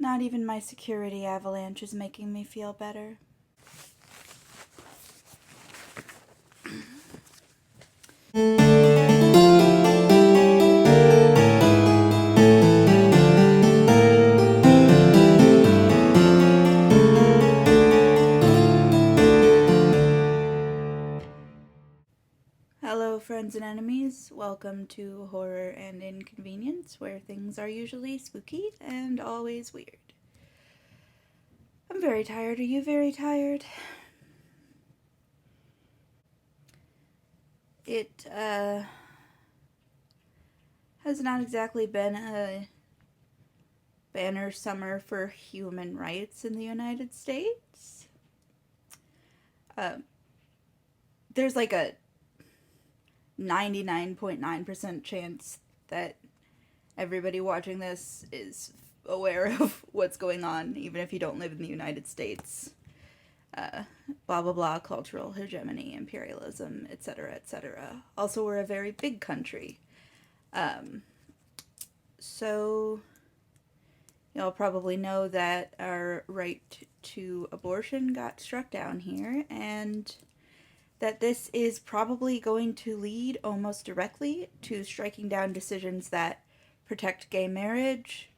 Not even my security avalanche is making me feel better. Hello, friends and enemies. Welcome to Horror and Inconvenience, where things are usually spooky and always weird. I'm very tired. Are you very tired? It, has not exactly been a banner summer for human rights in the United States. There's like a 99.9% chance that everybody watching this is aware of what's going on, even if you don't live in the United States. Blah blah blah, cultural hegemony, imperialism, etc., etc. Also, we're a very big country. So y'all probably know that our right to abortion got struck down here, and that this is probably going to lead almost directly to striking down decisions that protect gay marriage,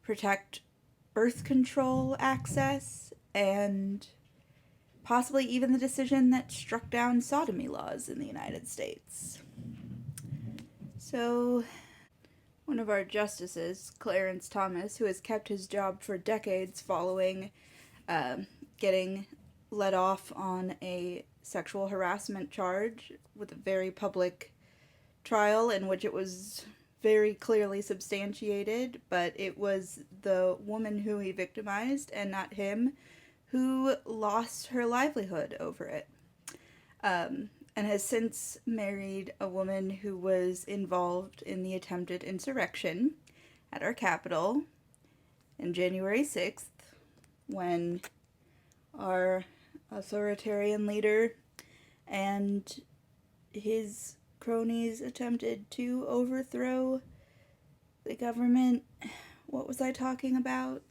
protect birth control access, and possibly even the decision that struck down sodomy laws in the United States. So, one of our justices, Clarence Thomas, who has kept his job for decades following getting let off on a sexual harassment charge with a very public trial in which it was very clearly substantiated, but it was the woman who he victimized and not him who lost her livelihood over it. And has since married a woman who was involved in the attempted insurrection at our Capitol on January 6th, when our authoritarian leader and his cronies attempted to overthrow the government. What was I talking about?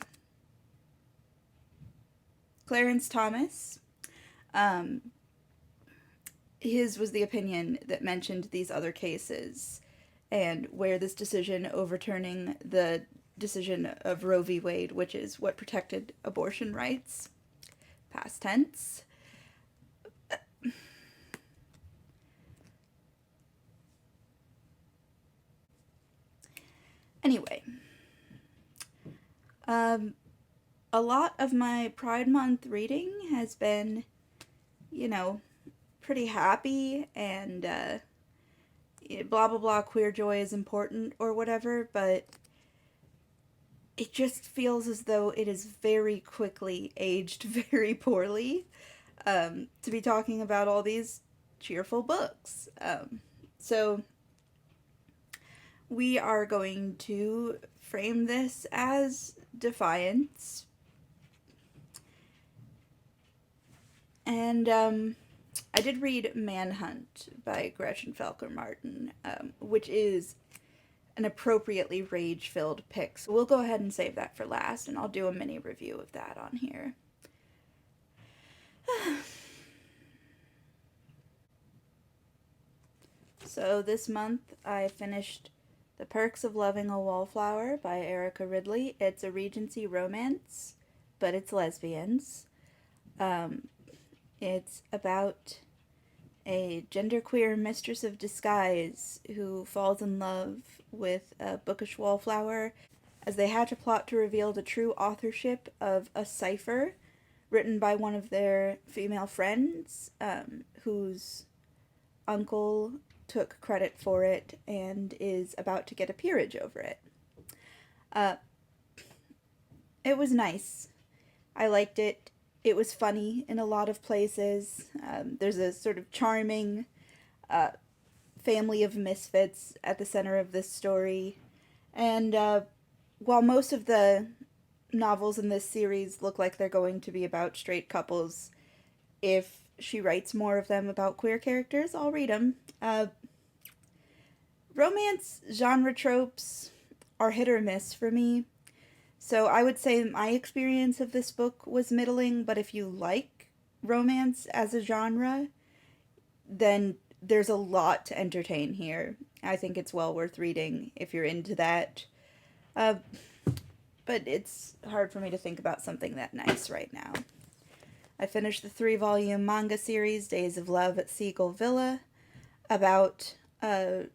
Clarence Thomas. His was the opinion that mentioned these other cases, and where this decision overturning the decision of Roe v. Wade, which is what protected abortion rights, past tense. Anyway, a lot of my Pride Month reading has been, pretty happy and blah blah blah, queer joy is important or whatever, but it just feels as though it is very quickly aged very poorly to be talking about all these cheerful books. So we are going to frame this as defiance. And I did read Manhunt by Gretchen Felker-Martin, which is an appropriately rage-filled pick. So we'll go ahead and save that for last, and I'll do a mini review of that on here. So this month I finished The Perks of Loving a Wallflower by Ridley. It's a Regency romance, but it's lesbians. It's about a genderqueer mistress of disguise who falls in love with a bookish wallflower as they hatch a plot to reveal the true authorship of a cipher written by one of their female friends, whose uncle took credit for it and is about to get a peerage over it. It was nice. I liked it. It was funny in a lot of places. There's a sort of charming family of misfits at the center of this story. And while most of the novels in this series look like they're going to be about straight couples, if she writes more of them about queer characters, I'll read them. Romance genre tropes are hit or miss for me. So I would say my experience of this book was middling, but if you like romance as a genre, then there's a lot to entertain here. I think it's well worth reading if you're into that. Uh, but it's hard for me to think about something that nice right now. I finished the 3-volume manga series, Days of Love at Seagull Villa, about a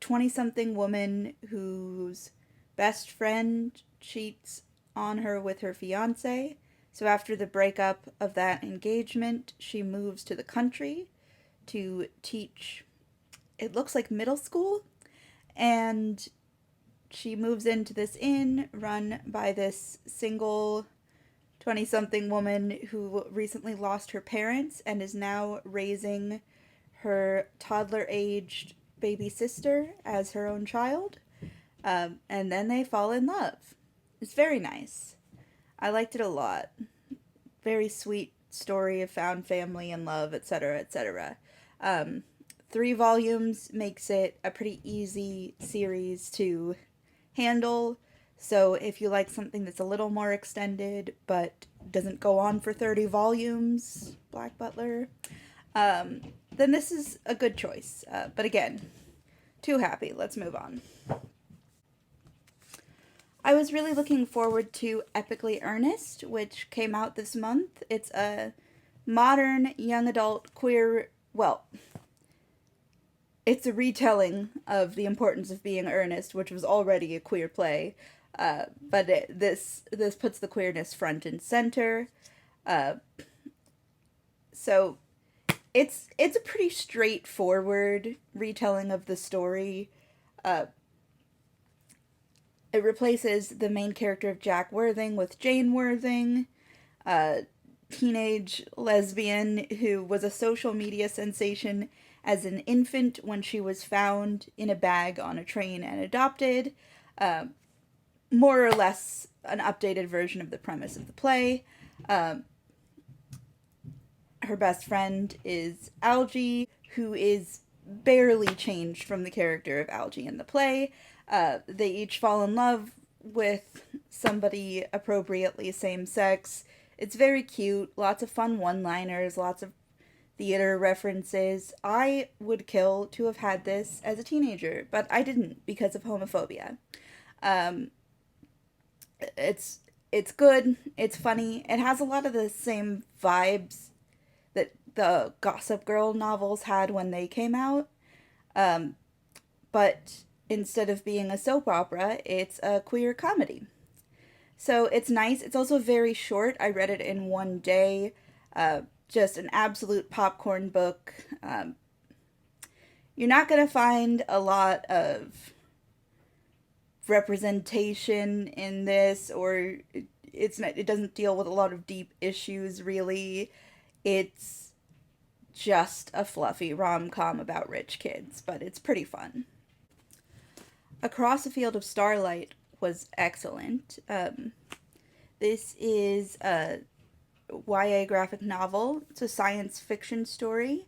20-something woman whose best friend cheats on her with her fiance. So after the breakup of that engagement, she moves to the country to teach, it looks like middle school, and she moves into this inn run by this single 20-something woman who recently lost her parents and is now raising her toddler-aged baby sister as her own child. And then they fall in love. It's very nice. I liked it a lot. Very sweet story of found family and love, etc., etc. 3 volumes makes it a pretty easy series to handle. So if you like something that's a little more extended but doesn't go on for 30 volumes, Black Butler, then this is a good choice. But again, too happy. Let's move on. I was really looking forward to Epically Earnest, which came out this month. It's a modern, young adult, queer, well, it's a retelling of The Importance of Being Earnest, which was already a queer play, but this puts the queerness front and center. So it's a pretty straightforward retelling of the story. It replaces the main character of Jack Worthing with Jane Worthing, a teenage lesbian who was a social media sensation as an infant when she was found in a bag on a train and adopted. More or less an updated version of the premise of the play. Her best friend is Algie, who is barely changed from the character of Algie in the play. They each fall in love with somebody appropriately same sex. It's very cute, lots of fun one-liners, lots of theater references. I would kill to have had this as a teenager, but I didn't because of homophobia. It's good, it's funny, it has a lot of the same vibes that the Gossip Girl novels had when they came out, but instead of being a soap opera, it's a queer comedy. So it's nice. It's also very short. I read it in one day. Just an absolute popcorn book. You're not going to find a lot of representation in this, or it doesn't deal with a lot of deep issues, really. It's just a fluffy rom-com about rich kids, but it's pretty fun. Across a Field of Starlight was excellent. This is a YA graphic novel. It's a science fiction story.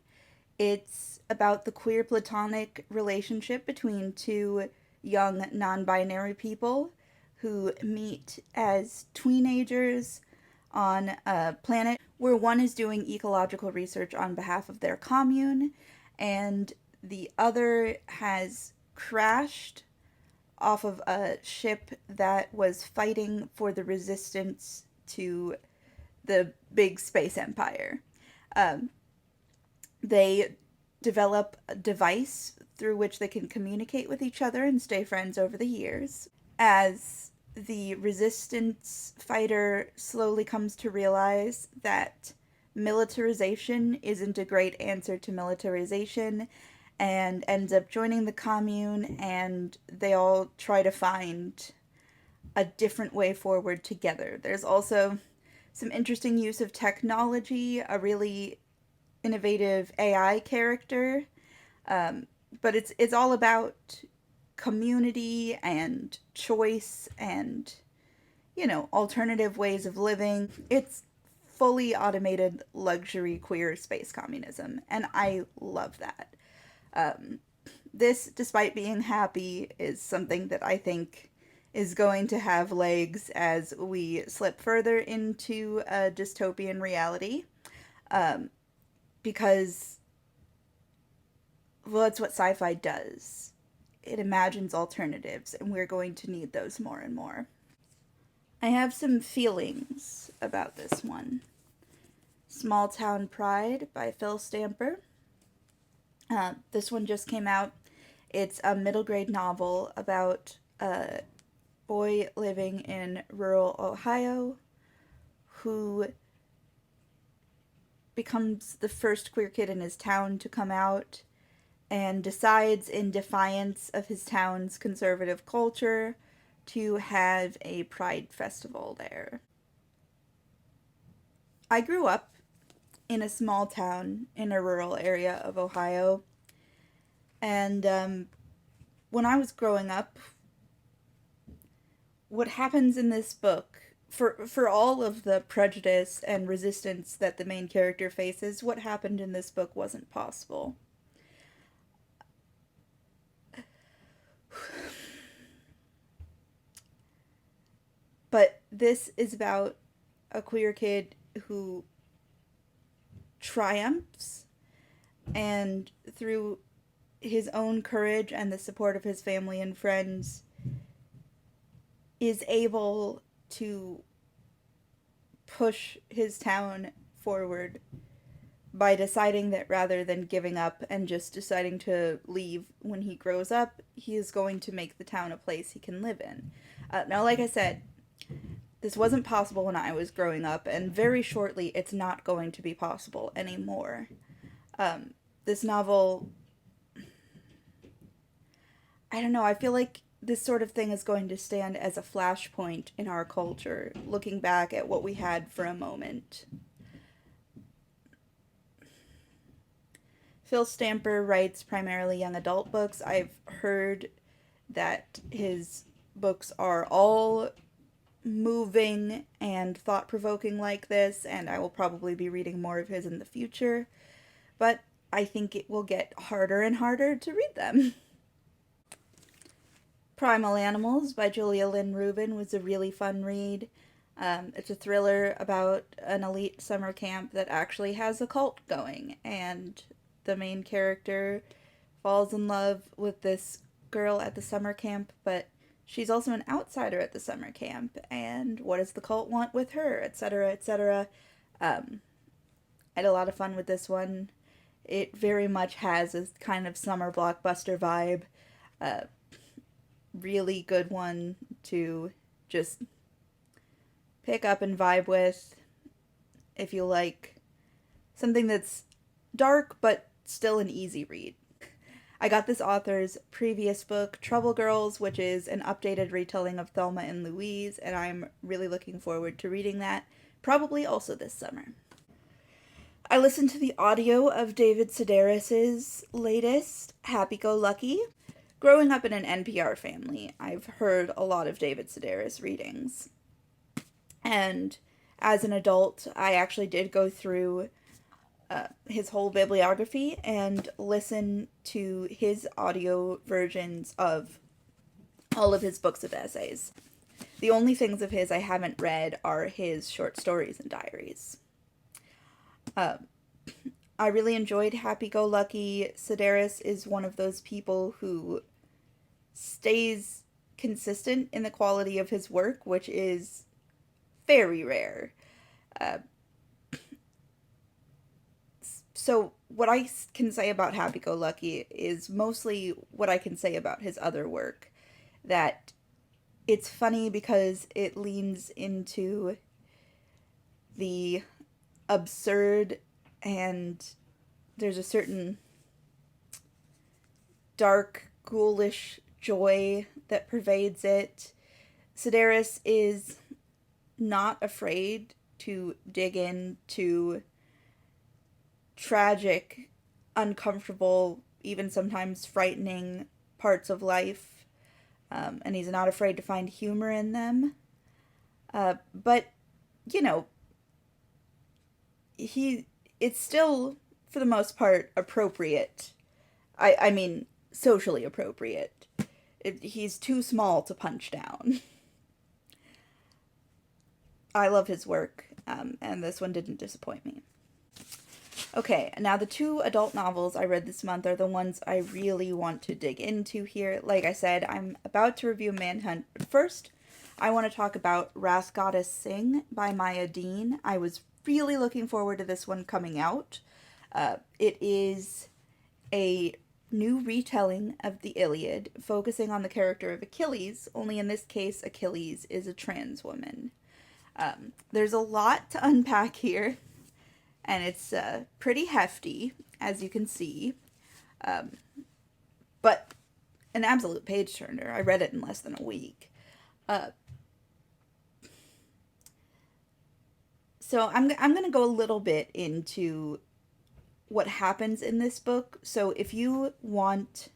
It's about the queer platonic relationship between two young non-binary people who meet as teenagers on a planet where one is doing ecological research on behalf of their commune and the other has crashed off of a ship that was fighting for the resistance to the big space empire. They develop a device through which they can communicate with each other and stay friends over the years. As the resistance fighter slowly comes to realize that militarization isn't a great answer to militarization, and ends up joining the commune, and they all try to find a different way forward together. There's also some interesting use of technology, a really innovative AI character, but it's all about community and choice and, alternative ways of living. It's fully automated luxury queer space communism, and I love that. This, despite being happy, is something that I think is going to have legs as we slip further into a dystopian reality. Because, well, that's what sci-fi does. It imagines alternatives, and we're going to need those more and more. I have some feelings about this one. Small Town Pride by Phil Stamper. This one just came out. It's a middle grade novel about a boy living in rural Ohio who becomes the first queer kid in his town to come out and decides, in defiance of his town's conservative culture, to have a pride festival there. I grew up in a small town in a rural area of Ohio, and when I was growing up, what happens in this book, for all of the prejudice and resistance that the main character faces, what happened in this book wasn't possible. But this is about a queer kid who triumphs, and through his own courage and the support of his family and friends, is able to push his town forward by deciding that rather than giving up and just deciding to leave when he grows up, he is going to make the town a place he can live in. Now, like I said, this wasn't possible when I was growing up, and very shortly it's not going to be possible anymore. This novel, I don't know, I feel like this sort of thing is going to stand as a flashpoint in our culture, looking back at what we had for a moment. Phil Stamper writes primarily young adult books. I've heard that his books are all moving and thought-provoking like this, and I will probably be reading more of his in the future, but I think it will get harder and harder to read them. Primal Animals by Lynn Rubin was a really fun read. It's a thriller about an elite summer camp that actually has a cult going, and the main character falls in love with this girl at the summer camp, but she's also an outsider at the summer camp, and what does the cult want with her, etc., etc. I had a lot of fun with this one. It very much has a kind of summer blockbuster vibe. Really good one to just pick up and vibe with if you like something that's dark but still an easy read. I got this author's previous book, Trouble Girls, which is an updated retelling of Thelma and Louise, and I'm really looking forward to reading that, probably also this summer. I listened to the audio of David Sedaris' latest, Happy Go Lucky. Growing up in an NPR family, I've heard a lot of David Sedaris readings. And as an adult, I actually did go through his whole bibliography and listen to his audio versions of all of his books of essays. The only things of his I haven't read are his short stories and diaries. I really enjoyed Happy Go Lucky. Sedaris is one of those people who stays consistent in the quality of his work, which is very rare. So what I can say about Happy Go Lucky is mostly what I can say about his other work. That it's funny because it leans into the absurd, and there's a certain dark, ghoulish joy that pervades it. Sedaris is not afraid to dig into tragic, uncomfortable, even sometimes frightening parts of life, and he's not afraid to find humor in them. But, you know, it's still, for the most part, appropriate. I mean, socially appropriate. He's too small to punch down. I love his work, and this one didn't disappoint me. Okay, now the 2 adult novels I read this month are the ones I really want to dig into here. Like I said, I'm about to review Manhunt, but first, I want to talk about Wrath Goddess Sing by Maya Deane. I was really looking forward to this one coming out. It is a new retelling of the Iliad, focusing on the character of Achilles, only in this case, Achilles is a trans woman. There's a lot to unpack here, and it's pretty hefty, as you can see, but an absolute page-turner. I read it in less than a week. So I'm going to go a little bit into what happens in this book. So if you want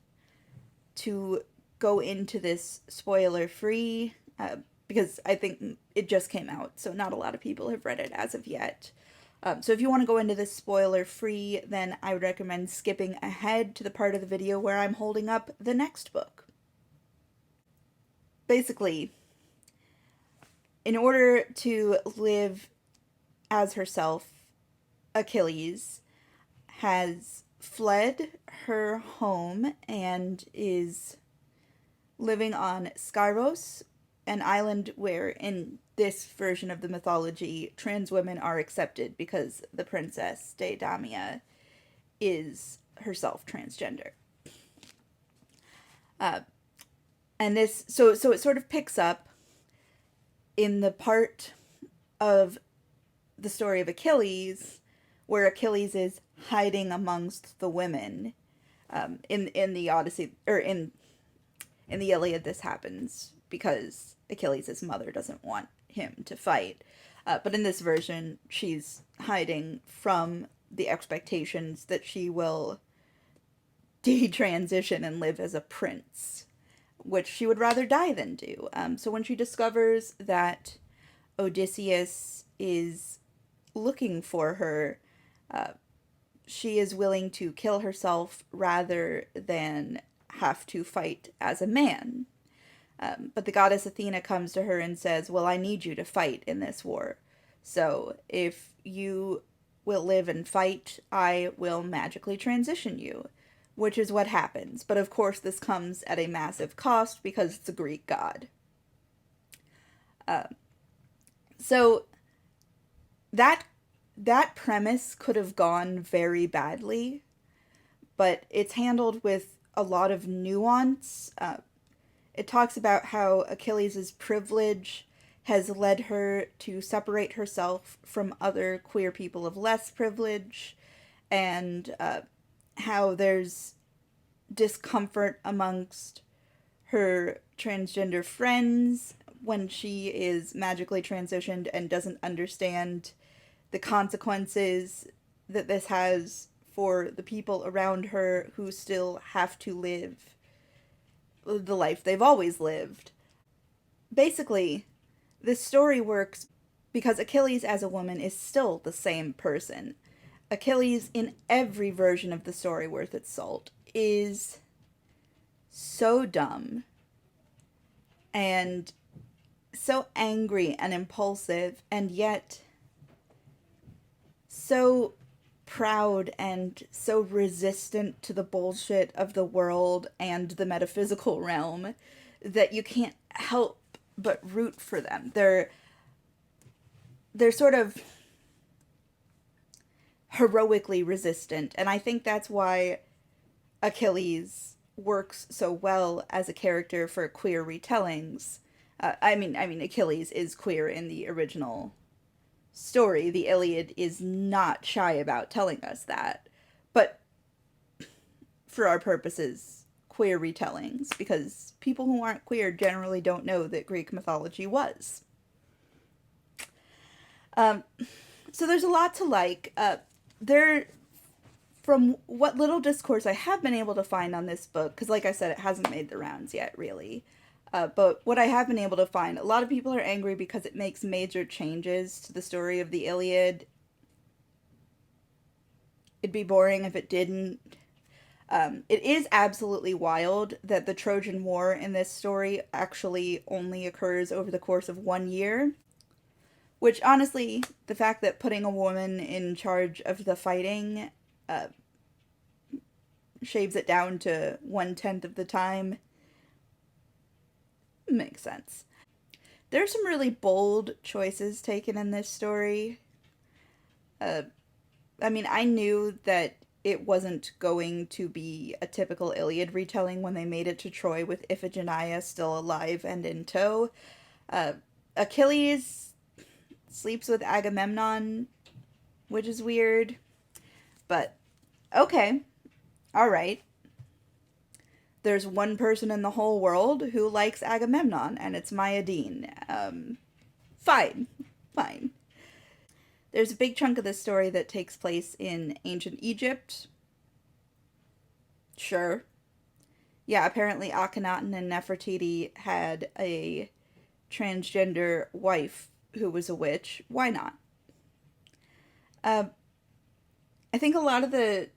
to go into this spoiler-free, because I think it just came out, so not a lot of people have read it as of yet. So if you want to go into this spoiler-free, then I would recommend skipping ahead to the part of the video where I'm holding up the next book. Basically, in order to live as herself, Achilles has fled her home and is living on Skyros, an island where, in this version of the mythology, trans women are accepted because the princess Deidamia is herself transgender. And this, so it sort of picks up in the part of the story of Achilles, where Achilles is hiding amongst the women. In the Odyssey, or in the Iliad, this happens because Achilles' mother doesn't want him to fight. But in this version, she's hiding from the expectations that she will detransition and live as a prince, which she would rather die than do. So when she discovers that Odysseus is looking for her, she is willing to kill herself rather than have to fight as a man. But the goddess Athena comes to her and says, well, I need you to fight in this war. So if you will live and fight, I will magically transition you, which is what happens. But of course, this comes at a massive cost because it's a Greek god. So that premise could have gone very badly, but it's handled with a lot of nuance. It talks about how Achilles' privilege has led her to separate herself from other queer people of less privilege, and how there's discomfort amongst her transgender friends when she is magically transitioned and doesn't understand the consequences that this has for the people around her who still have to live the life they've always lived. Basically, this story works because Achilles as a woman is still the same person. Achilles, in every version of the story worth its salt, is so dumb and so angry and impulsive, and yet so proud and so resistant to the bullshit of the world and the metaphysical realm that you can't help but root for them. They're sort of heroically resistant, and I think that's why Achilles works so well as a character for queer retellings. I mean, Achilles is queer in the original story. The Iliad is not shy about telling us that, but for our purposes, queer retellings, because people who aren't queer generally don't know that Greek mythology was. So there's a lot to like. From what little discourse I have been able to find on this book, because like I said, it hasn't made the rounds yet, really. But what I have been able to find, a lot of people are angry because it makes major changes to the story of the Iliad. It'd be boring if it didn't. It is absolutely wild that the Trojan War in this story actually only occurs over the course of 1 year. Which, honestly, the fact that putting a woman in charge of the fighting uh, shaves it down to 1/10 of the time makes sense. There's some really bold choices taken in this story. Uh, I mean, I knew that it wasn't going to be a typical Iliad retelling when they made it to Troy with Iphigenia still alive and in tow. Uh, Achilles sleeps with Agamemnon, which is weird, but okay, alright. There's one person in the whole world who likes Agamemnon, and it's Maya Deane. Fine. Fine. There's a big chunk of this story that takes place in ancient Egypt. Sure. Yeah, apparently Akhenaten and Nefertiti had a transgender wife who was a witch. Why not? Uh, I think a lot of the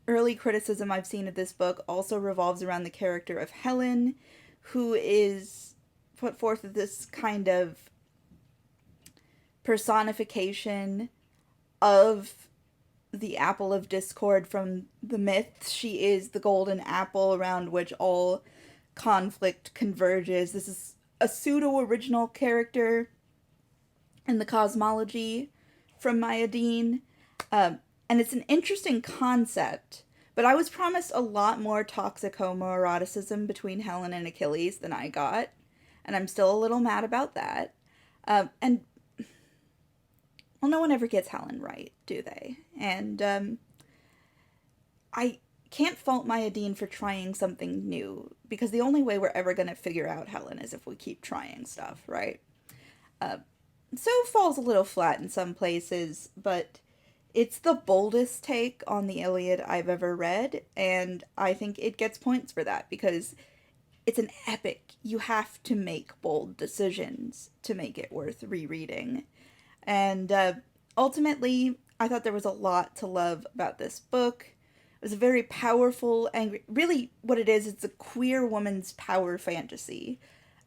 early criticism I've seen of this book also revolves around the character of Helen, who is put forth as this kind of personification of the apple of discord from the myths. She is the golden apple around which all conflict converges. This is a pseudo original character in the cosmology from Maya Deane. And it's an interesting concept, but I was promised a lot more toxic homoeroticism between Helen and Achilles than I got, and I'm still a little mad about that. And well, no one ever gets Helen right, do they? And I can't fault Maya Deane for trying something new, because the only way we're ever going to figure out Helen is if we keep trying stuff, right? So falls a little flat in some places, but it's the boldest take on the Iliad I've ever read, and I think it gets points for that, because it's an epic. You have to make bold decisions to make it worth rereading. And ultimately, I thought there was a lot to love about this book. It was a very powerful, angry. Really, what it is, it's a queer woman's power fantasy.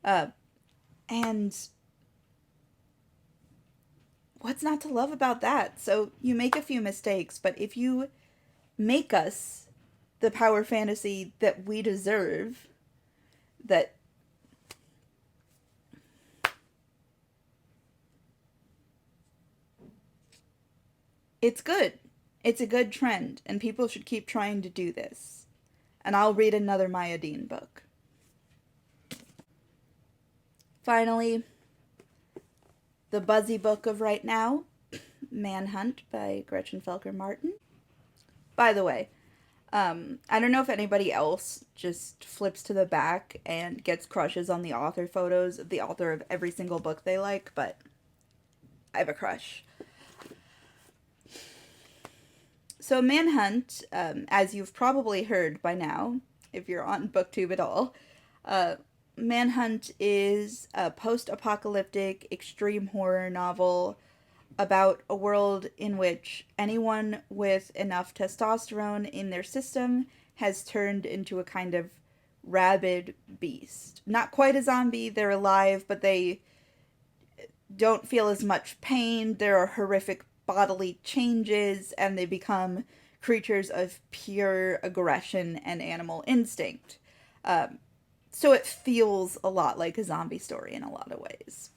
And what's not to love about that? So you make a few mistakes, but if you make us the power fantasy that we deserve, that it's good. It's a good trend, and people should keep trying to do this. And I'll read another Maya Deane book. Finally, the buzzy book of right now, Manhunt by Gretchen Felker-Martin. By the way, I don't know if anybody else just flips to the back and gets crushes on the author photos of the author of every single book they like, but I have a crush. So Manhunt, as you've probably heard by now, if you're on BookTube at all, Manhunt is a post-apocalyptic extreme horror novel about a world in which anyone with enough testosterone in their system has turned into a kind of rabid beast. Not quite a zombie, they're alive, but they don't feel as much pain. There are horrific bodily changes, and they become creatures of pure aggression and animal instinct. So it feels a lot like a zombie story in a lot of ways.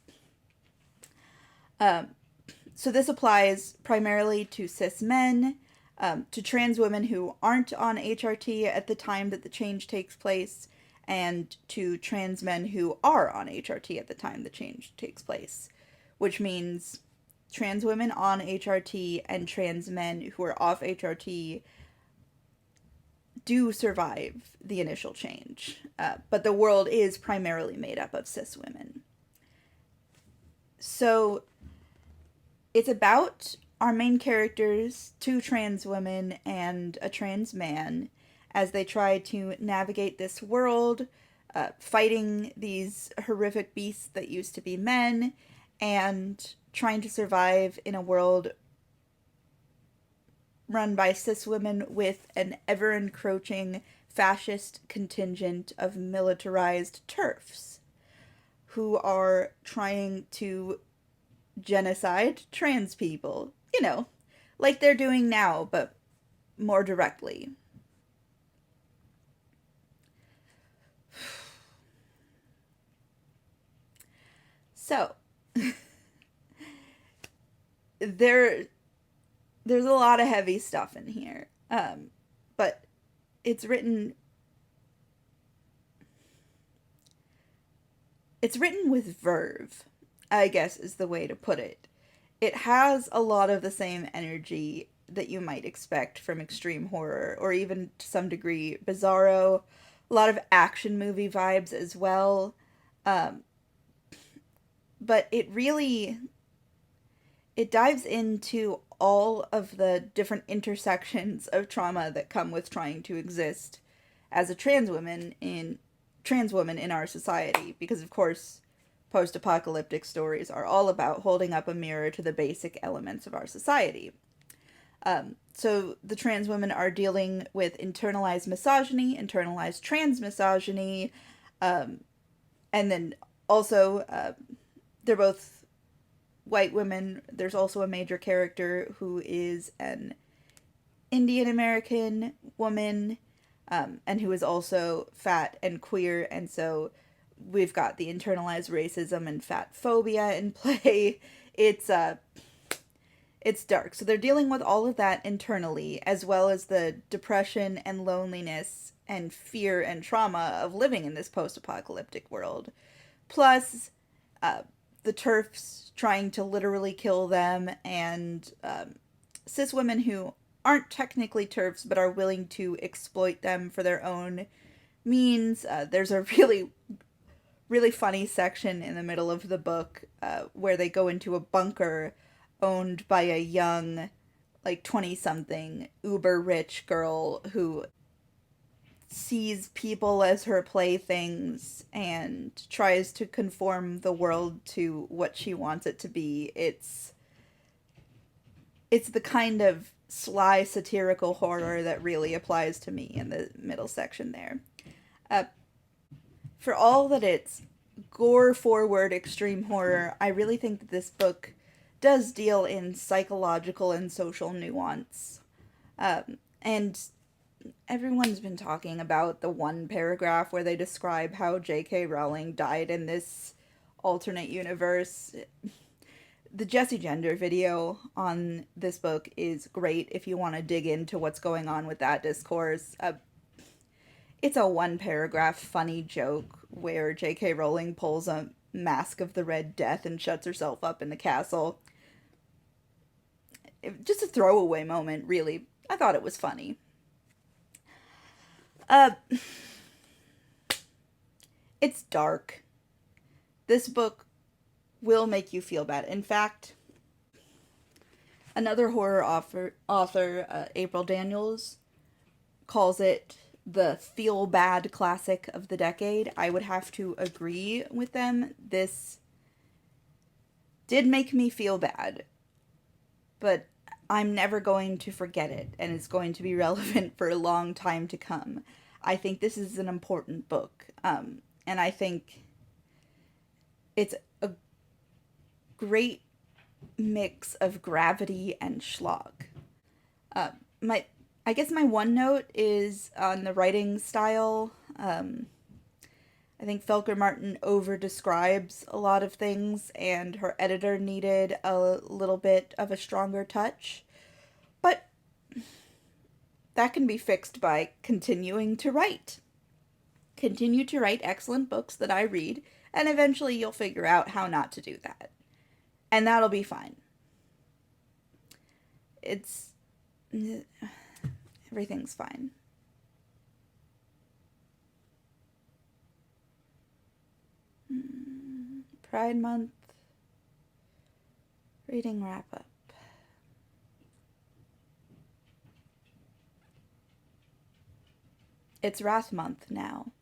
So this applies primarily to cis men, to trans women who aren't on HRT at the time that the change takes place, and to trans men who are on HRT at the time the change takes place. Which means trans women on HRT and trans men who are off HRT do survive the initial change. But the world is primarily made up of cis women. So it's about our main characters, two trans women and a trans man, as they try to navigate this world, fighting these horrific beasts that used to be men, and trying to survive in a world run by cis women with an ever-encroaching fascist contingent of militarized TERFs who are trying to genocide trans people. You know, like they're doing now, but more directly. So, there there's a lot of heavy stuff in here. But it's written with verve, I guess is the way to put it. It has a lot of the same energy that you might expect from extreme horror, or even to some degree bizarro. A lot of action movie vibes as well. Um, but it dives into all of the different intersections of trauma that come with trying to exist as a trans woman in our society, because of course post-apocalyptic stories are all about holding up a mirror to the basic elements of our society. So the trans women are dealing with internalized misogyny, internalized trans misogyny, and then also they're both white women. There's also a major character who is an Indian American woman, and who is also fat and queer, and so we've got the internalized racism and fat phobia in play. It's dark. So they're dealing with all of that internally, as well as the depression and loneliness and fear and trauma of living in this post-apocalyptic world. Plus, the TERFs trying to literally kill them, and cis women who aren't technically TERFs but are willing to exploit them for their own means. There's a really funny section in the middle of the book where they go into a bunker owned by a young, like 20-something, uber-rich girl who sees people as her playthings and tries to conform the world to what she wants it to be. It's the kind of sly satirical horror that really applies to me in the middle section there. For all that it's gore-forward extreme horror, I really think that this book does deal in psychological and social nuance. And everyone's been talking about the one paragraph where they describe how J.K. Rowling died in this alternate universe. The Jessie Gender video on this book is great if you want to dig into what's going on with that discourse. It's a one paragraph funny joke where J.K. Rowling pulls a Mask of the Red Death and shuts herself up in the castle. Just a throwaway moment, really. I thought it was funny. It's dark. This book will make you feel bad. In fact, another horror author, April Daniels, calls it the feel-bad classic of the decade. I would have to agree with them. This did make me feel bad, but I'm never going to forget it, and it's going to be relevant for a long time to come. I think this is an important book, and I think it's a great mix of gravity and schlock. I guess my one note is on the writing style. I think Felker-Martin over-describes a lot of things, and her editor needed a little bit of a stronger touch. But that can be fixed by continuing to write. Continue to write excellent books that I read, and eventually you'll figure out how not to do that. And that'll be fine. Everything's fine. Pride Month. Reading wrap up. It's Wrath Month now.